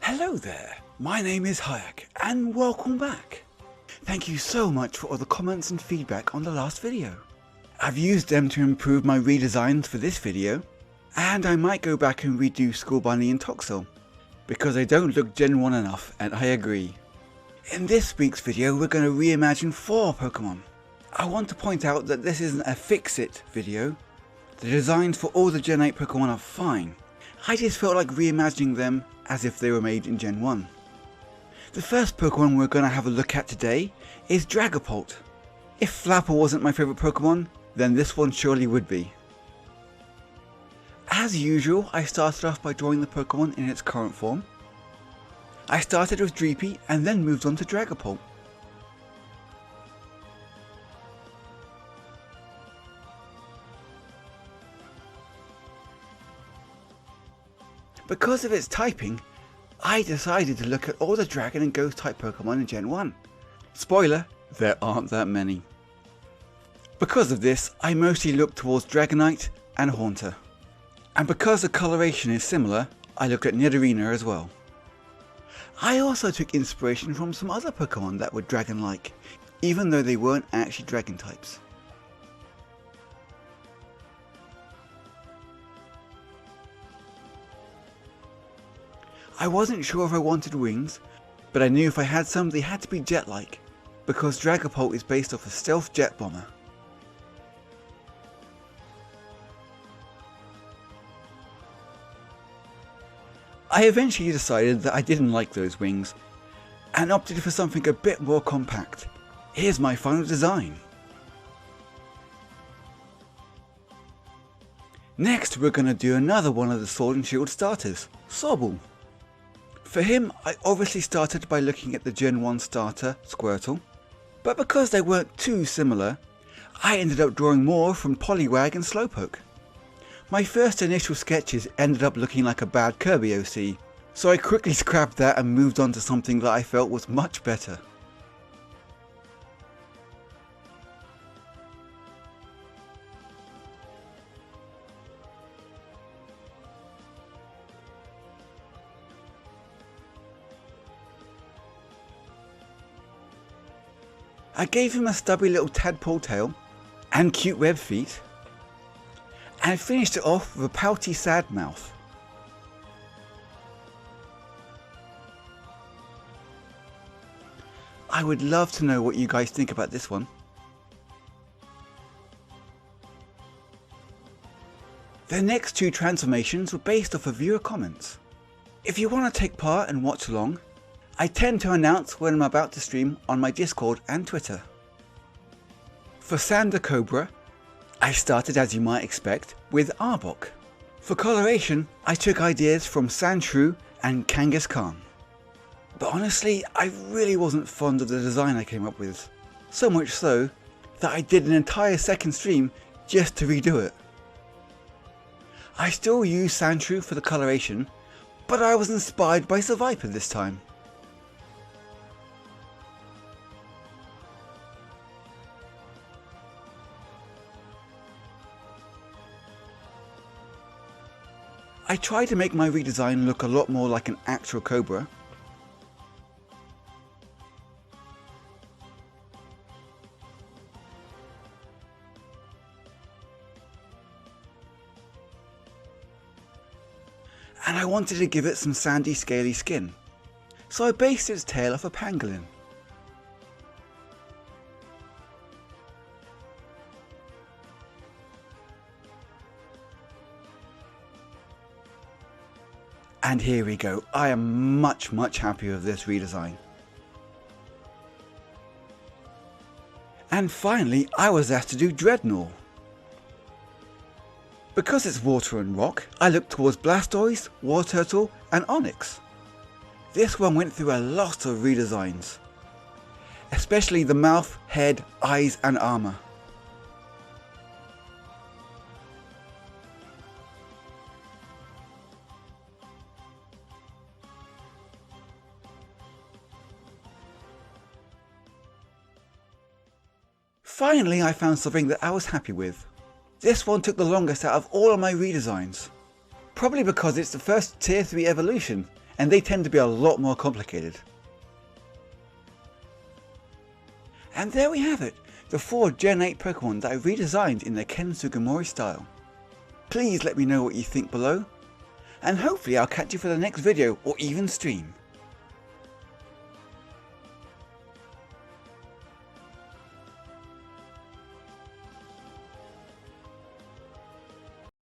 Hello there, my name is Heiach and welcome back. Thank you so much for all the comments and feedback on the last video. I've used them to improve my redesigns for this video, and I might go back and redo Skull Bunny and Toxel, because they don't look Gen 1 enough, and I agree. In this week's video we're going to reimagine 4 Pokemon. I want to point out that this isn't a fix-it video. The designs for all the Gen 8 Pokemon are fine. I just felt like reimagining them as if they were made in Gen 1. The first Pokemon we're going to have a look at today is Drago Pope. If Flapper wasn't my favourite Pokemon, then this one surely would be. As usual, I started off by drawing the Pokemon in its current form. I started with Dreepy and then moved on to Drago Pope. Because of its typing, I decided to look at all the Dragon and Ghost type Pokemon in Gen 1. Spoiler, there aren't that many. Because of this, I mostly looked towards Dragonite and Haunter. And because the coloration is similar, I looked at Nidorina as well. I also took inspiration from some other Pokemon that were Dragon-like, even though they weren't actually Dragon types. I wasn't sure if I wanted wings, but I knew if I had some they had to be jet-like, because Drago Pope is based off a stealth jet bomber. I eventually decided that I didn't like those wings, and opted for something a bit more compact. Here's my final design. Next we're going to do another one of the Sword and Shield starters, Sabu. For him, I obviously started by looking at the Gen 1 starter, Squirtle, but because they weren't too similar, I ended up drawing more from Poliwag and Slowpoke. My first initial sketches ended up looking like a bad Kirby OC, so I quickly scrapped that and moved on to something that I felt was much better. I gave him a stubby little tadpole tail and cute web feet, and finished it off with a pouty sad mouth. I would love to know what you guys think about this one. The next 2 transformations were based off of viewer comments. If you want to take part and watch along, I tend to announce when I'm about to stream on my Discord and Twitter. For Sander Cobra, I started, as you might expect, with Arbok. For coloration, I took ideas from Sandshrew and Kangaskhan. But honestly, I really wasn't fond of the design I came up with. So much so, that I did an entire second stream just to redo it. I still use Sandshrew for the coloration, but I was inspired by Seviper this time. I tried to make my redesign look a lot more like an actual Cobra. And I wanted to give it some sandy, scaly skin, so I based its tail off a pangolin. And here we go, I am much happier with this redesign. And finally, I was asked to do Dreadnought. Because it's water and rock, I looked towards Blastoise, Wartortle and Onix. This one went through a lot of redesigns, especially the mouth, head, eyes and armour. Finally, I found something that I was happy with. This one took the longest out of all of my redesigns. Probably because it's the first tier 3 evolution and they tend to be a lot more complicated. And there we have it, the 4 Gen 8 Pokemon that I redesigned in the Ken Sugimori style. Please let me know what you think below, and hopefully I'll catch you for the next video or even stream.